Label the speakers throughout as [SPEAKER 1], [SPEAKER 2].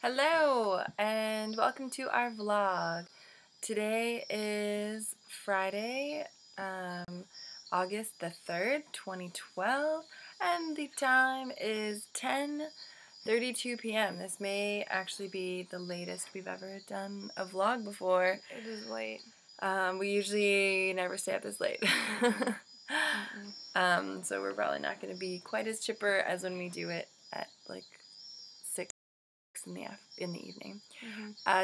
[SPEAKER 1] Hello and welcome to our vlog. Today is Friday, August the 3rd, 2012, and the time is 10:32 p.m. This may actually be the latest we've ever done a vlog before.
[SPEAKER 2] It is late.
[SPEAKER 1] We usually never stay up this late. So we're probably not going to be quite as chipper as when we do it at like 6 in the evening.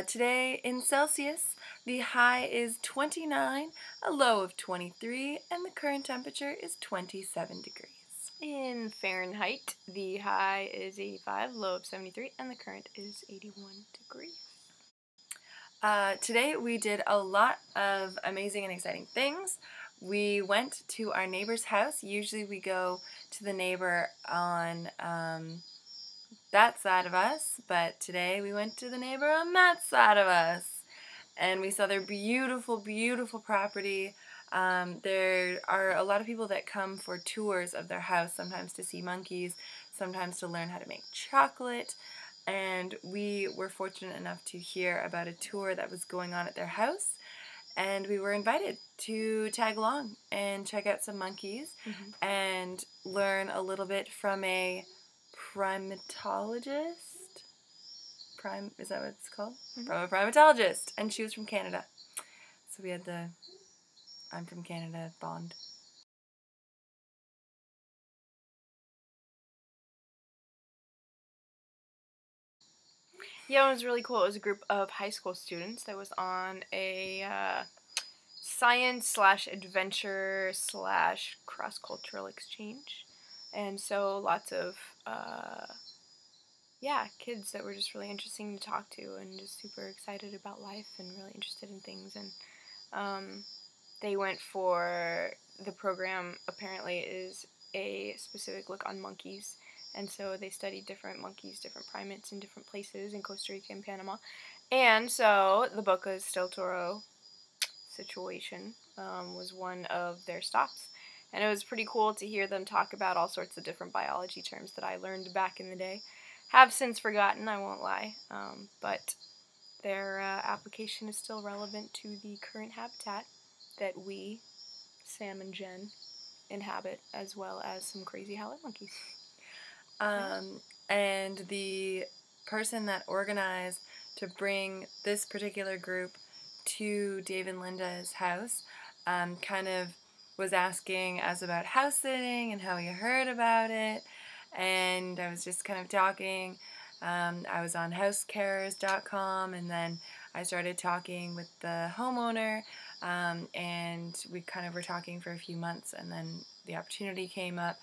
[SPEAKER 1] Today in Celsius, the high is 29, a low of 23, and the current temperature is 27 degrees.
[SPEAKER 2] In Fahrenheit, the high is 85, low of 73, and the current is 81 degrees.
[SPEAKER 1] Today we did a lot of amazing and exciting things. We went to our neighbor's house. Usually we go to the neighbor on that side of us, but today we went to the neighbor on that side of us, and we saw their beautiful, beautiful property. There are a lot of people that come for tours of their house, sometimes to see monkeys, sometimes to learn how to make chocolate, and we were fortunate enough to hear about a tour that was going on at their house, and we were invited to tag along and check out some monkeys and learn a little bit from a primatologist. Is that what it's called? From a primatologist, and she was from Canada. So we had the I'm from Canada bond.
[SPEAKER 2] Yeah, it was really cool. It was a group of high school students that was on a science/adventure/cross-cultural exchange. And so lots of kids that were just really interesting to talk to and just super excited about life and really interested in things. And they went for the program, apparently, is a specific look on monkeys. And so they studied different monkeys, different primates in different places in Costa Rica and Panama. And so the Boca del Toro situation was one of their stops. And it was pretty cool to hear them talk about all sorts of different biology terms that I learned back in the day. Have since forgotten, I won't lie, but their application is still relevant to the current habitat that we, Sam and Jen, inhabit, as well as some crazy howler monkeys.
[SPEAKER 1] And the person that organized to bring this particular group to Dave and Linda's house kind of was asking us about house sitting and how we heard about it, and I was just kind of talking. I was on housecarers.com, and then I started talking with the homeowner, and we kind of were talking for a few months, and then the opportunity came up,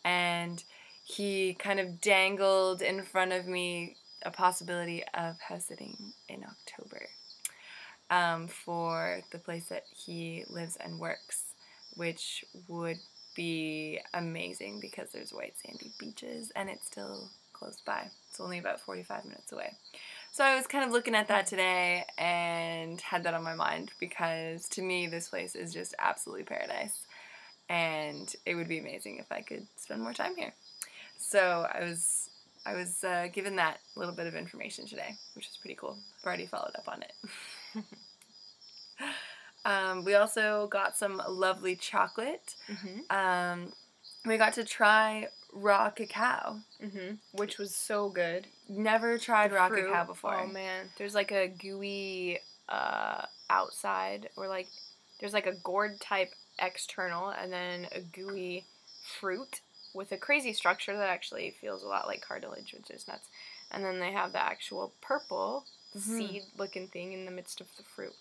[SPEAKER 1] and he kind of dangled in front of me a possibility of house sitting in October for the place that he lives and works, which would be amazing because there's white sandy beaches and it's still close by. It's only about 45 minutes away. So I was kind of looking at that today and had that on my mind because to me this place is just absolutely paradise, and it would be amazing if I could spend more time here. So I was given that little bit of information today, which is pretty cool. I've already followed up on it. We also got some lovely chocolate. We got to try raw cacao,
[SPEAKER 2] which was so good.
[SPEAKER 1] Never tried raw cacao before.
[SPEAKER 2] Oh man, there's like a gooey outside, or like there's like a gourd type external, and then a gooey fruit with a crazy structure that actually feels a lot like cartilage, which is nuts. And then they have the actual purple seed looking thing in the midst of the fruit.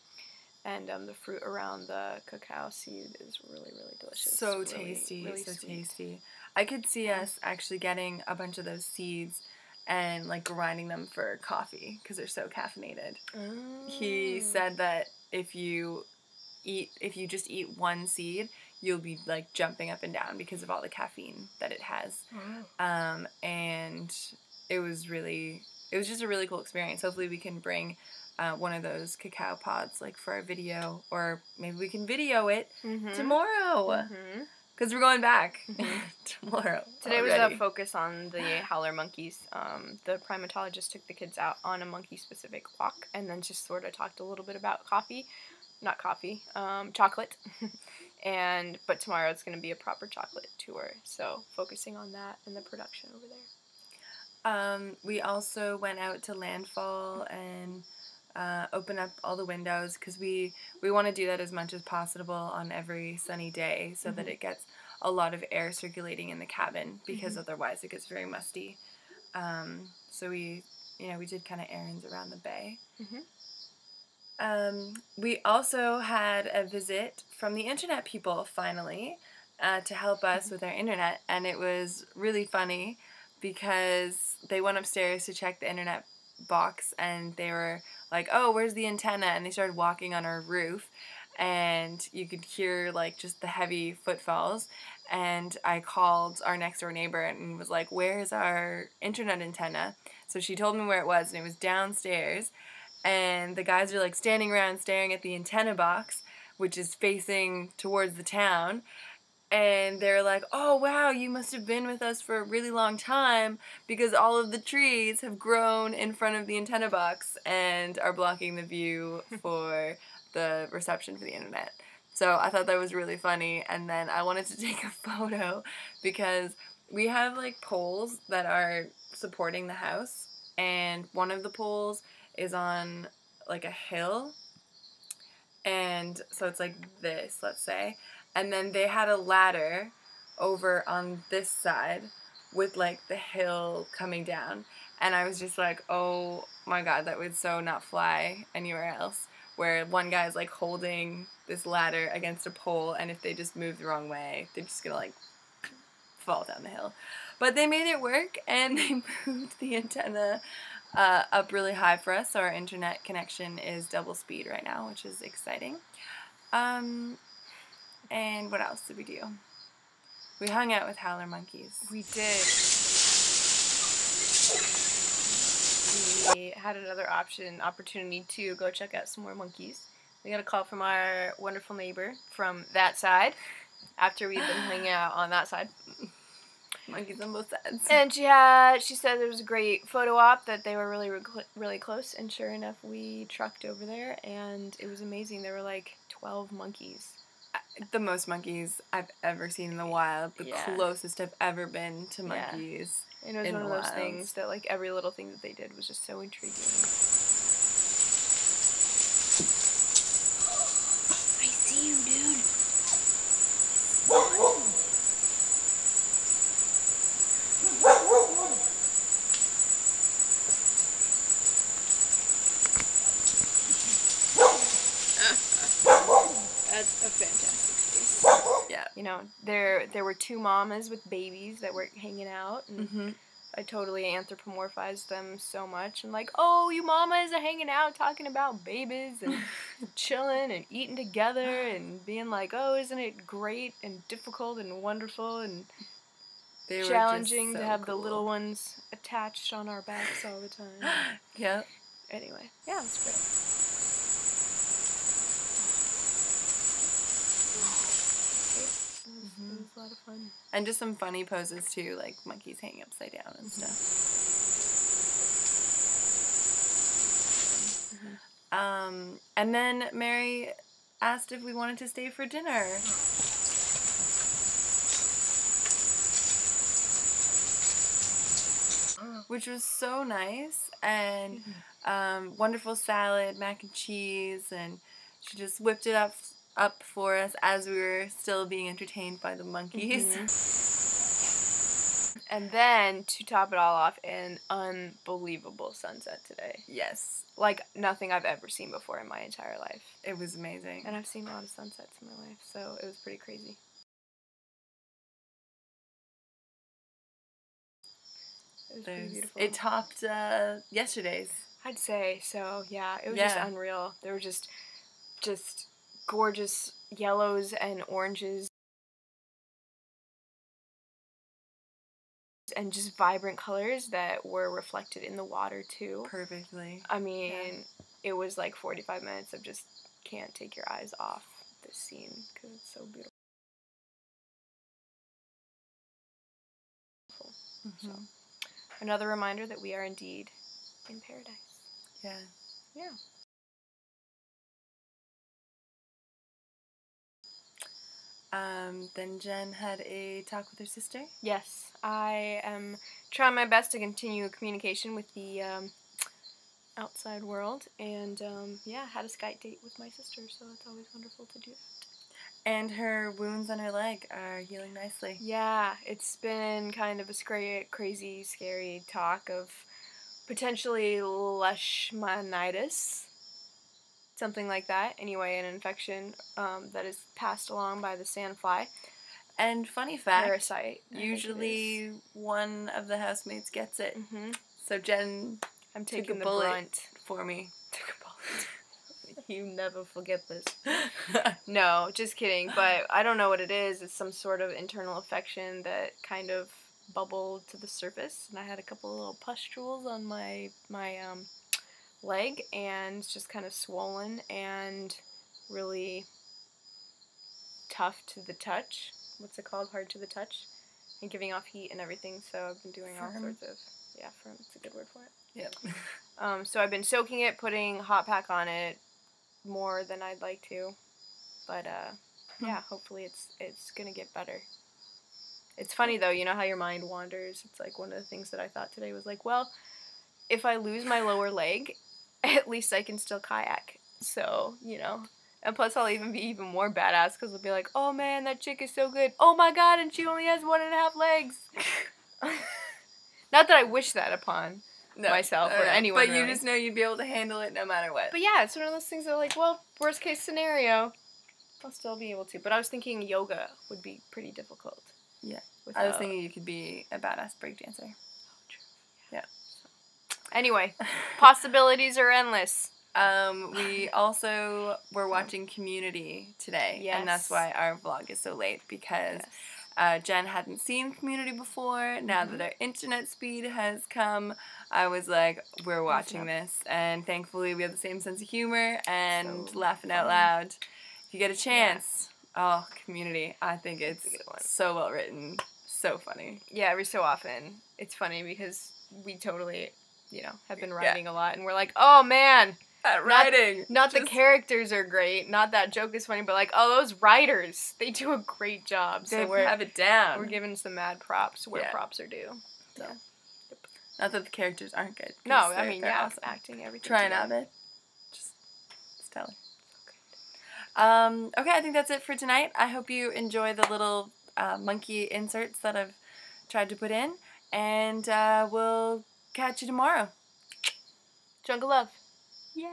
[SPEAKER 2] And the fruit around the cacao seed is really, really delicious.
[SPEAKER 1] So
[SPEAKER 2] really,
[SPEAKER 1] tasty,
[SPEAKER 2] really
[SPEAKER 1] so
[SPEAKER 2] sweet.
[SPEAKER 1] tasty. I could see us actually getting a bunch of those seeds and like grinding them for coffee because they're so caffeinated. He said that if you just eat one seed, you'll be like jumping up and down because of all the caffeine that it has. And it was just a really cool experience. Hopefully we can bring one of those cacao pods like for our video, or maybe we can video it tomorrow. because we're going back
[SPEAKER 2] Mhm.
[SPEAKER 1] tomorrow.
[SPEAKER 2] Today was
[SPEAKER 1] already.
[SPEAKER 2] a focus on the howler monkeys. The primatologist took the kids out on a monkey-specific walk and then just sort of talked a little bit about chocolate. But tomorrow it's going to be a proper chocolate tour, so focusing on that and the production over there.
[SPEAKER 1] We also went out to Landfall and open up all the windows because we want to do that as much as possible on every sunny day so that it gets a lot of air circulating in the cabin because otherwise it gets very musty. So we did kind of errands around the bay. We also had a visit from the internet people finally to help us with our internet, and it was really funny because they went upstairs to check the internet box and they were like, "Oh, where's the antenna?" And they started walking on our roof and you could hear like just the heavy footfalls, and I called our next door neighbor and was like, "Where's our internet antenna?" So she told me where it was, and it was downstairs. And the guys are like standing around staring at the antenna box, which is facing towards the town. And they're like, "Oh, wow, you must have been with us for a really long time because all of the trees have grown in front of the antenna box and are blocking the view for the reception for the internet." So I thought that was really funny. And then I wanted to take a photo because we have like poles that are supporting the house. And one of the poles is on like a hill. And so it's like this, let's say. And then they had a ladder over on this side with like the hill coming down. And I was just like, oh my god, that would so not fly anywhere else. Where one guy's like holding this ladder against a pole, and if they just move the wrong way, they're just gonna like fall down the hill. But they made it work, and they moved the antenna up really high for us, so our internet connection is double speed right now, which is exciting. And what else did we do? We hung out with howler monkeys.
[SPEAKER 2] We did. We had another opportunity to go check out some more monkeys. We got a call from our wonderful neighbor from that side after we'd been hanging out on that side.
[SPEAKER 1] Monkeys on both sides.
[SPEAKER 2] And she said there was a great photo op, that they were really close, and sure enough, we trucked over there, and it was amazing. There were like 12 monkeys.
[SPEAKER 1] The most monkeys I've ever seen in the wild. The
[SPEAKER 2] Yeah.
[SPEAKER 1] closest I've ever been to monkeys.
[SPEAKER 2] And it was
[SPEAKER 1] in
[SPEAKER 2] one of
[SPEAKER 1] the
[SPEAKER 2] those
[SPEAKER 1] wild.
[SPEAKER 2] things that like every little thing that they did was just so intriguing. I see you, dude. That's a fantastic face.
[SPEAKER 1] Yeah.
[SPEAKER 2] You know, there were two mamas with babies that were hanging out, and I totally anthropomorphized them so much. And like, oh, you mamas are hanging out talking about babies and chilling and eating together and being like, oh, isn't it great and difficult and wonderful and
[SPEAKER 1] They
[SPEAKER 2] challenging
[SPEAKER 1] were just
[SPEAKER 2] to
[SPEAKER 1] so
[SPEAKER 2] have the
[SPEAKER 1] cool.
[SPEAKER 2] little ones attached on our backs all the time.
[SPEAKER 1] Yep.
[SPEAKER 2] Anyway, yeah, it was great. It was a lot of fun.
[SPEAKER 1] And just some funny poses too, like monkeys hanging upside down and stuff. And then Mary asked if we wanted to stay for dinner. Which was so nice, and wonderful salad, mac and cheese, and she just whipped it up for us as we were still being entertained by the monkeys.
[SPEAKER 2] And then, to top it all off, an unbelievable sunset today.
[SPEAKER 1] Yes.
[SPEAKER 2] Like nothing I've ever seen before in my entire life.
[SPEAKER 1] It was amazing.
[SPEAKER 2] And I've seen a lot of sunsets in my life, so it was pretty crazy. It was pretty beautiful.
[SPEAKER 1] It topped yesterday's.
[SPEAKER 2] I'd say so. Yeah, it was just unreal. There were just gorgeous yellows and oranges and just vibrant colors that were reflected in the water too.
[SPEAKER 1] Perfectly.
[SPEAKER 2] I mean, it was like 45 minutes of just can't take your eyes off this scene because it's so beautiful. So, another reminder that we are indeed in paradise.
[SPEAKER 1] Yeah.
[SPEAKER 2] Yeah.
[SPEAKER 1] Then Jenn had a talk with her sister.
[SPEAKER 2] Yes, I am trying my best to continue communication with the outside world, and yeah, had a Skype date with my sister, so it's always wonderful to do that.
[SPEAKER 1] And her wounds on her leg are healing nicely.
[SPEAKER 2] Yeah, it's been kind of a crazy, scary talk of potentially leishmanitis, something like that. Anyway, an infection that is passed along by the sandfly.
[SPEAKER 1] And funny fact,
[SPEAKER 2] Parasite.
[SPEAKER 1] usually one of the housemates gets it. So Jenn
[SPEAKER 2] I'm
[SPEAKER 1] took
[SPEAKER 2] taking
[SPEAKER 1] a
[SPEAKER 2] the
[SPEAKER 1] bullet
[SPEAKER 2] brunt.
[SPEAKER 1] for me.
[SPEAKER 2] Took a bullet. You never forget this. No, just kidding. But I don't know what it is. It's some sort of internal infection that kind of bubbled to the surface, and I had a couple of little pustules on my leg, and it's just kind of swollen and really tough to the touch. What's it called? Hard to the touch, and giving off heat and everything. So I've been doing all sorts of firm. It's a good word for it.
[SPEAKER 1] Yep.
[SPEAKER 2] So I've been soaking it, putting hot pack on it more than I'd like to, but yeah, hopefully it's gonna get better. It's funny though, you know how your mind wanders. It's like one of the things that I thought today was like, well, if I lose my lower leg, at least I can still kayak. So, you know, and plus I'll even be even more badass because they'll be like, oh man, that chick is so good. Oh my god, and she only has 1.5 legs. Not that I wish that upon myself or anyone,
[SPEAKER 1] but
[SPEAKER 2] really.
[SPEAKER 1] you just know you'd be able to handle it no matter what.
[SPEAKER 2] But yeah, it's one of those things that like, well, worst case scenario, I'll still be able to. But I was thinking yoga would be pretty difficult.
[SPEAKER 1] Yeah. I was thinking you could be a badass breakdancer.
[SPEAKER 2] Oh, true.
[SPEAKER 1] Yeah.
[SPEAKER 2] Anyway, possibilities are endless.
[SPEAKER 1] We also were watching Community today.
[SPEAKER 2] Yes.
[SPEAKER 1] And that's why our vlog is so late, because Jenn hadn't seen Community before. Now that our internet speed has come, I was like, we're watching this. And thankfully we have the same sense of humor and
[SPEAKER 2] So
[SPEAKER 1] laughing out loud. If you get a chance, Community. I think it's so well written. So funny.
[SPEAKER 2] Yeah, every so often. It's funny because we totally, you know, have been writing a lot. And we're like, oh man.
[SPEAKER 1] Writing.
[SPEAKER 2] Not the characters are great. Not that joke is funny, but like, oh, those writers, they do a great job.
[SPEAKER 1] They have it down.
[SPEAKER 2] We're giving some mad props where props are due. So.
[SPEAKER 1] Yeah. Not that the characters aren't good.
[SPEAKER 2] No, I mean, awesome. Acting, everything.
[SPEAKER 1] Trying out it. Just stellar. Okay, I think that's it for tonight. I hope you enjoy the little monkey inserts that I've tried to put in. And we'll catch you tomorrow.
[SPEAKER 2] Jungle love.
[SPEAKER 1] Yeah.